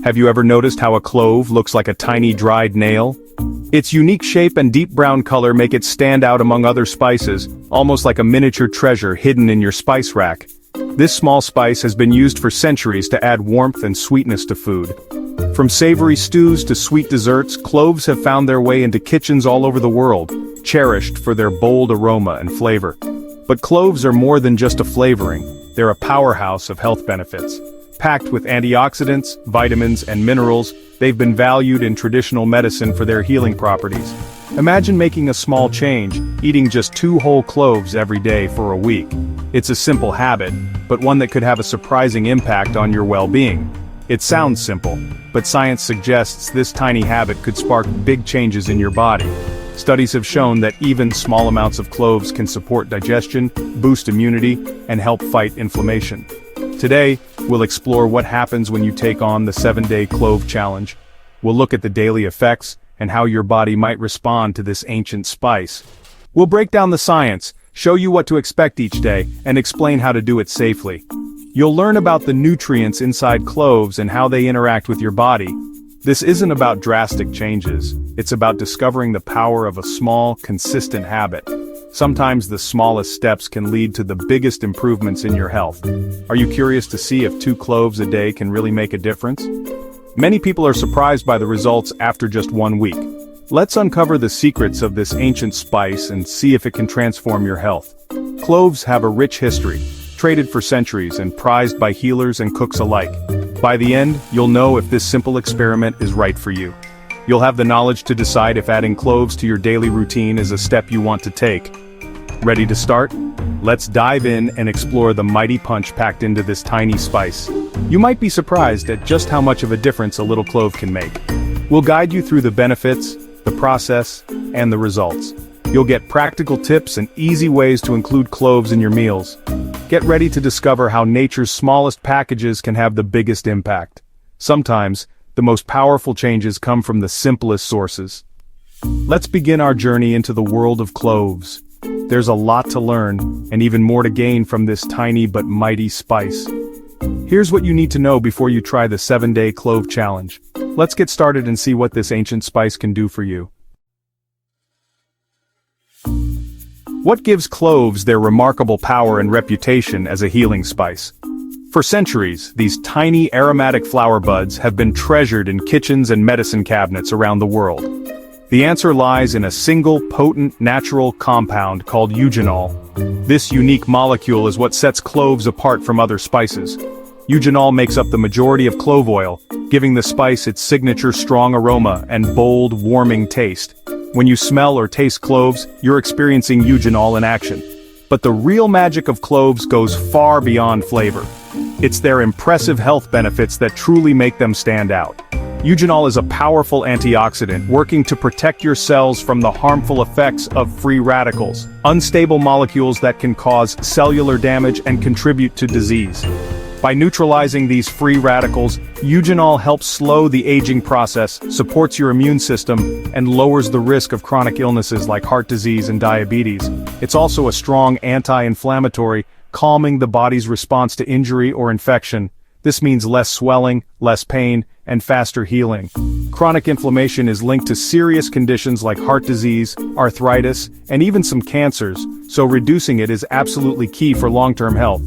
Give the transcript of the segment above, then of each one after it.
Have you ever noticed how a clove looks like a tiny dried nail? Its unique shape and deep brown color make it stand out among other spices, almost like a miniature treasure hidden in your spice rack. This small spice has been used for centuries to add warmth and sweetness to food. From savory stews to sweet desserts, cloves have found their way into kitchens all over the world, cherished for their bold aroma and flavor. But cloves are more than just a flavoring, they're a powerhouse of health benefits. Packed with antioxidants, vitamins, and minerals, they've been valued in traditional medicine for their healing properties. Imagine making a small change, eating just 2 whole cloves every day for a week. It's a simple habit, but one that could have a surprising impact on your well-being. It sounds simple, but science suggests this tiny habit could spark big changes in your body. Studies have shown that even small amounts of cloves can support digestion, boost immunity, and help fight inflammation. Today, we'll explore what happens when you take on the 7-day clove challenge. We'll look at the daily effects and how your body might respond to this ancient spice. We'll break down the science, show you what to expect each day, and explain how to do it safely. You'll learn about the nutrients inside cloves and how they interact with your body. This isn't about drastic changes, it's about discovering the power of a small, consistent habit. Sometimes the smallest steps can lead to the biggest improvements in your health. Are you curious to see if 2 cloves a day can really make a difference? Many people are surprised by the results after just 1 week. Let's uncover the secrets of this ancient spice and see if it can transform your health. Cloves have a rich history, traded for centuries and prized by healers and cooks alike. By the end, you'll know if this simple experiment is right for you. You'll have the knowledge to decide if adding cloves to your daily routine is a step you want to take. Ready to start? Let's dive in and explore the mighty punch packed into this tiny spice. You might be surprised at just how much of a difference a little clove can make. We'll guide you through the benefits, the process, and the results. You'll get practical tips and easy ways to include cloves in your meals. Get ready to discover how nature's smallest packages can have the biggest impact. Sometimes, the most powerful changes come from the simplest sources. Let's begin our journey into the world of cloves. There's a lot to learn, and even more to gain from this tiny but mighty spice. Here's what you need to know before you try the 7-day clove challenge. Let's get started and see what this ancient spice can do for you. What gives cloves their remarkable power and reputation as a healing spice? For centuries, these tiny aromatic flower buds have been treasured in kitchens and medicine cabinets around the world. The answer lies in a single potent natural compound called eugenol. This unique molecule is what sets cloves apart from other spices. Eugenol makes up the majority of clove oil, giving the spice its signature strong aroma and bold, warming taste. When you smell or taste cloves, you're experiencing eugenol in action. But the real magic of cloves goes far beyond flavor. It's their impressive health benefits that truly make them stand out. Eugenol is a powerful antioxidant working to protect your cells from the harmful effects of free radicals, unstable molecules that can cause cellular damage and contribute to disease. By neutralizing these free radicals, eugenol helps slow the aging process, supports your immune system, and lowers the risk of chronic illnesses like heart disease and diabetes. It's also a strong anti-inflammatory, calming the body's response to injury or infection. This means less swelling, less pain, and faster healing. Chronic inflammation is linked to serious conditions like heart disease, arthritis, and even some cancers, so reducing it is absolutely key for long-term health.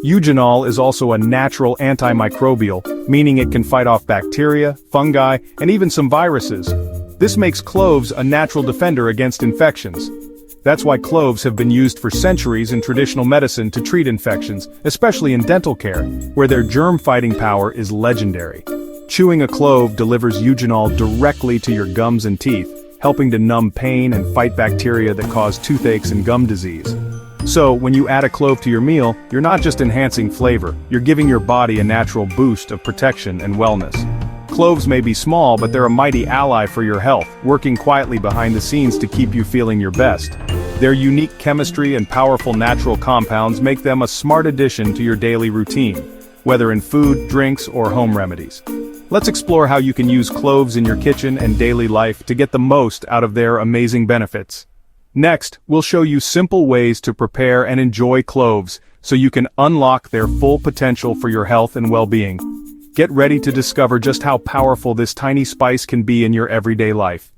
Eugenol is also a natural antimicrobial, meaning it can fight off bacteria, fungi, and even some viruses. This makes cloves a natural defender against infections. That's why cloves have been used for centuries in traditional medicine to treat infections, especially in dental care, where their germ-fighting power is legendary. Chewing a clove delivers eugenol directly to your gums and teeth, helping to numb pain and fight bacteria that cause toothaches and gum disease. So, when you add a clove to your meal, you're not just enhancing flavor, you're giving your body a natural boost of protection and wellness. Cloves may be small, but they're a mighty ally for your health, working quietly behind the scenes to keep you feeling your best. Their unique chemistry and powerful natural compounds make them a smart addition to your daily routine, whether in food, drinks, or home remedies. Let's explore how you can use cloves in your kitchen and daily life to get the most out of their amazing benefits. Next, we'll show you simple ways to prepare and enjoy cloves so you can unlock their full potential for your health and well-being. Get ready to discover just how powerful this tiny spice can be in your everyday life.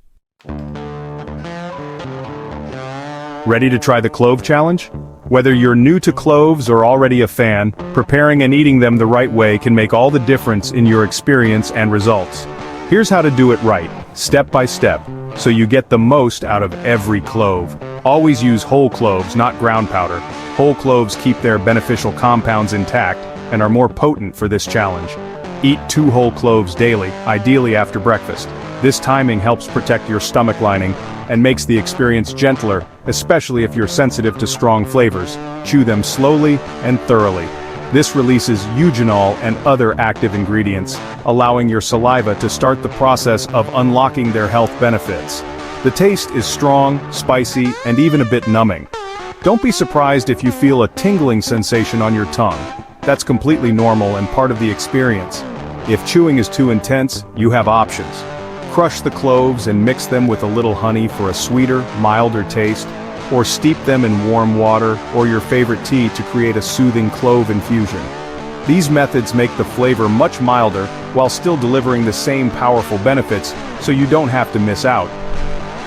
Ready to try the clove challenge? Whether you're new to cloves or already a fan, preparing and eating them the right way can make all the difference in your experience and results. Here's how to do it right, step by step, so you get the most out of every clove. Always use whole cloves, not ground powder. Whole cloves keep their beneficial compounds intact and are more potent for this challenge. Eat 2 whole cloves daily, ideally after breakfast. This timing helps protect your stomach lining and makes the experience gentler, especially if you're sensitive to strong flavors. Chew them slowly and thoroughly. This releases eugenol and other active ingredients, allowing your saliva to start the process of unlocking their health benefits. The taste is strong, spicy, and even a bit numbing. Don't be surprised if you feel a tingling sensation on your tongue. That's completely normal and part of the experience. If chewing is too intense, you have options. Crush the cloves and mix them with a little honey for a sweeter, milder taste, or steep them in warm water or your favorite tea to create a soothing clove infusion. These methods make the flavor much milder while still delivering the same powerful benefits, so you don't have to miss out.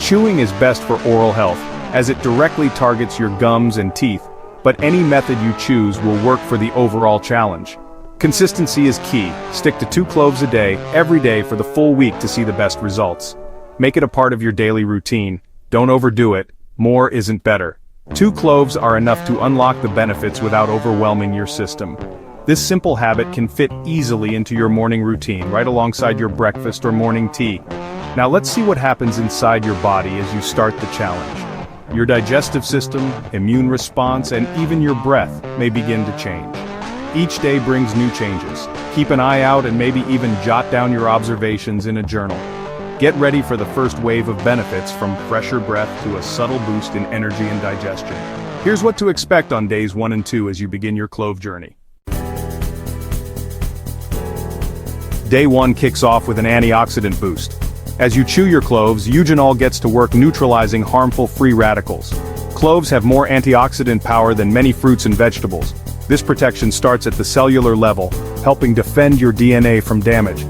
Chewing is best for oral health, as it directly targets your gums and teeth, but any method you choose will work for the overall challenge. Consistency is key. Stick to 2 cloves a day, every day for the full week to see the best results. Make it a part of your daily routine. Don't overdo it. More isn't better. 2 cloves are enough to unlock the benefits without overwhelming your system. This simple habit can fit easily into your morning routine, right alongside your breakfast or morning tea. Now let's see what happens inside your body as you start the challenge. Your digestive system, immune response, and even your breath may begin to change. Each day brings new changes. Keep an eye out and maybe even jot down your observations in a journal. Get ready for the first wave of benefits, from fresher breath to a subtle boost in energy and digestion. Here's what to expect on days 1 and 2 as you begin your clove journey. Day 1 kicks off with an antioxidant boost. As you chew your cloves, eugenol gets to work neutralizing harmful free radicals. Cloves have more antioxidant power than many fruits and vegetables. This protection starts at the cellular level, helping defend your DNA from damage.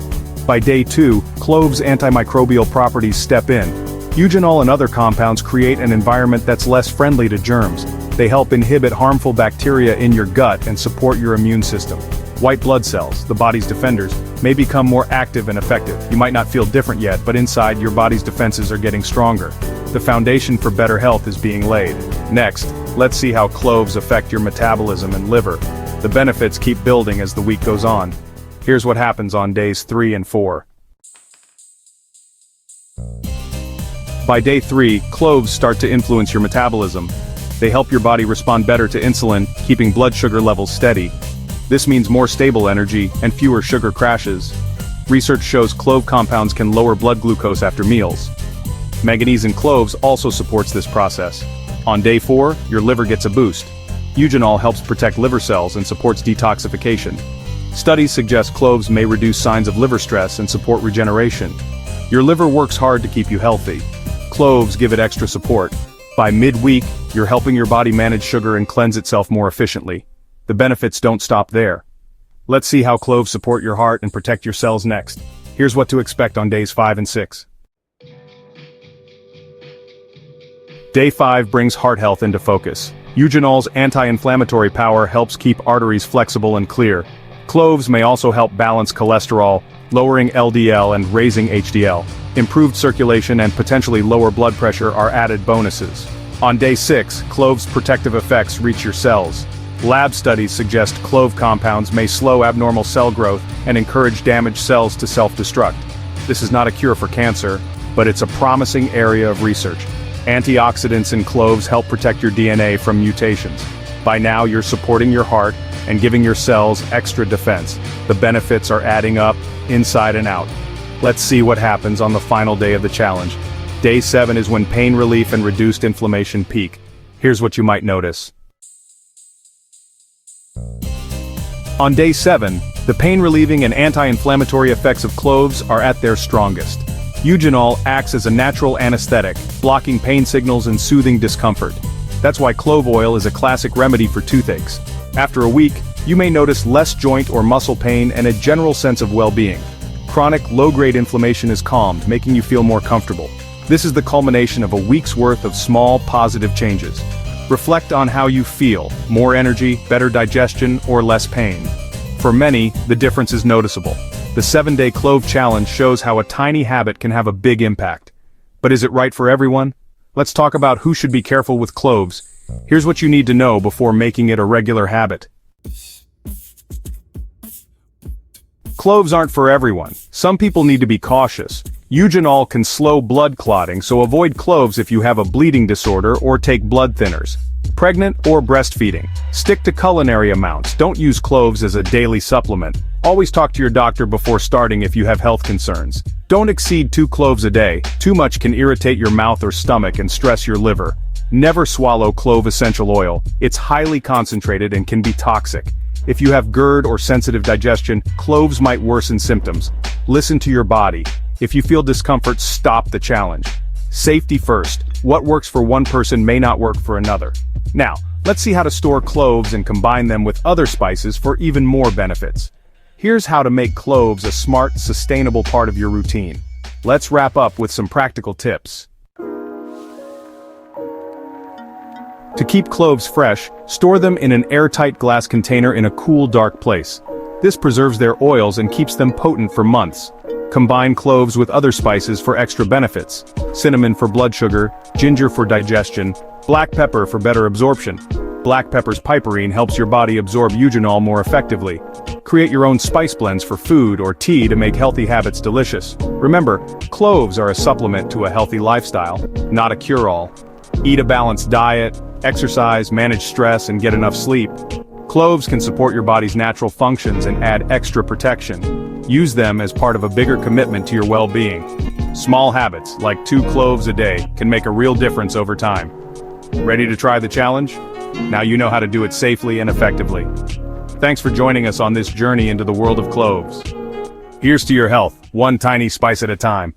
By day 2, cloves' antimicrobial properties step in. Eugenol and other compounds create an environment that's less friendly to germs. They help inhibit harmful bacteria in your gut and support your immune system. White blood cells, the body's defenders, may become more active and effective. You might not feel different yet, but inside, your body's defenses are getting stronger. The foundation for better health is being laid. Next, let's see how cloves affect your metabolism and liver. The benefits keep building as the week goes on. Here's what happens on days 3 and 4. By day 3, cloves start to influence your metabolism. They help your body respond better to insulin, keeping blood sugar levels steady. This means more stable energy and fewer sugar crashes. Research shows clove compounds can lower blood glucose after meals. Manganese in cloves also supports this process. On day 4, your liver gets a boost. Eugenol helps protect liver cells and supports detoxification. Studies suggest cloves may reduce signs of liver stress and support regeneration. Your liver works hard to keep you healthy. Cloves give it extra support. By mid-week, you're helping your body manage sugar and cleanse itself more efficiently. The benefits don't stop there. Let's see how cloves support your heart and protect your cells next. Here's what to expect on days 5 and 6. Day 5 brings heart health into focus. Eugenol's anti-inflammatory power helps keep arteries flexible and clear. Cloves may also help balance cholesterol, lowering LDL and raising HDL. Improved circulation and potentially lower blood pressure are added bonuses. On day 6, cloves' protective effects reach your cells. Lab studies suggest clove compounds may slow abnormal cell growth and encourage damaged cells to self-destruct. This is not a cure for cancer, but it's a promising area of research. Antioxidants in cloves help protect your DNA from mutations. By now, you're supporting your heart and giving your cells extra defense. The benefits are adding up, inside and out. Let's see what happens on the final day of the challenge. Day 7 is when pain relief and reduced inflammation peak. Here's what you might notice. On day 7, the pain-relieving and anti-inflammatory effects of cloves are at their strongest. Eugenol acts as a natural anesthetic, blocking pain signals and soothing discomfort. That's why clove oil is a classic remedy for toothaches. After a week, You may notice less joint or muscle pain and a general sense of well-being. Chronic, low-grade inflammation is calmed, making you feel more comfortable. This is the culmination of a week's worth of small, positive changes. Reflect on how you feel: more energy, better digestion, or less pain. For many, the difference is noticeable. The 7-Day Clove Challenge shows how a tiny habit can have a big impact. But is it right for everyone? Let's talk about who should be careful with cloves. Here's what you need to know before making it a regular habit. Cloves aren't for everyone. Some people need to be cautious. Eugenol can slow blood clotting, so avoid cloves if you have a bleeding disorder or take blood thinners. Pregnant or breastfeeding, stick to culinary amounts. Don't use cloves as a daily supplement. Always talk to your doctor before starting if you have health concerns. Don't exceed 2 cloves a day. Too much can irritate your mouth or stomach and stress your liver. Never swallow clove essential oil. It's highly concentrated and can be toxic. If you have GERD or sensitive digestion, cloves might worsen symptoms. Listen to your body. If you feel discomfort, stop the challenge. Safety first. What works for one person may not work for another. Now, let's see how to store cloves and combine them with other spices for even more benefits. Here's how to make cloves a smart, sustainable part of your routine. Let's wrap up with some practical tips. To keep cloves fresh, store them in an airtight glass container in a cool, dark place. This preserves their oils and keeps them potent for months. Combine cloves with other spices for extra benefits: cinnamon for blood sugar, ginger for digestion, black pepper for better absorption. Black pepper's piperine helps your body absorb eugenol more effectively. Create your own spice blends for food or tea to make healthy habits delicious. Remember, cloves are a supplement to a healthy lifestyle, not a cure-all. Eat a balanced diet, exercise, manage stress, and get enough sleep. Cloves can support your body's natural functions and add extra protection. Use them as part of a bigger commitment to your well-being. Small habits, like 2 cloves a day, can make a real difference over time. Ready to try the challenge? Now you know how to do it safely and effectively. Thanks for joining us on this journey into the world of cloves. Here's to your health, one tiny spice at a time.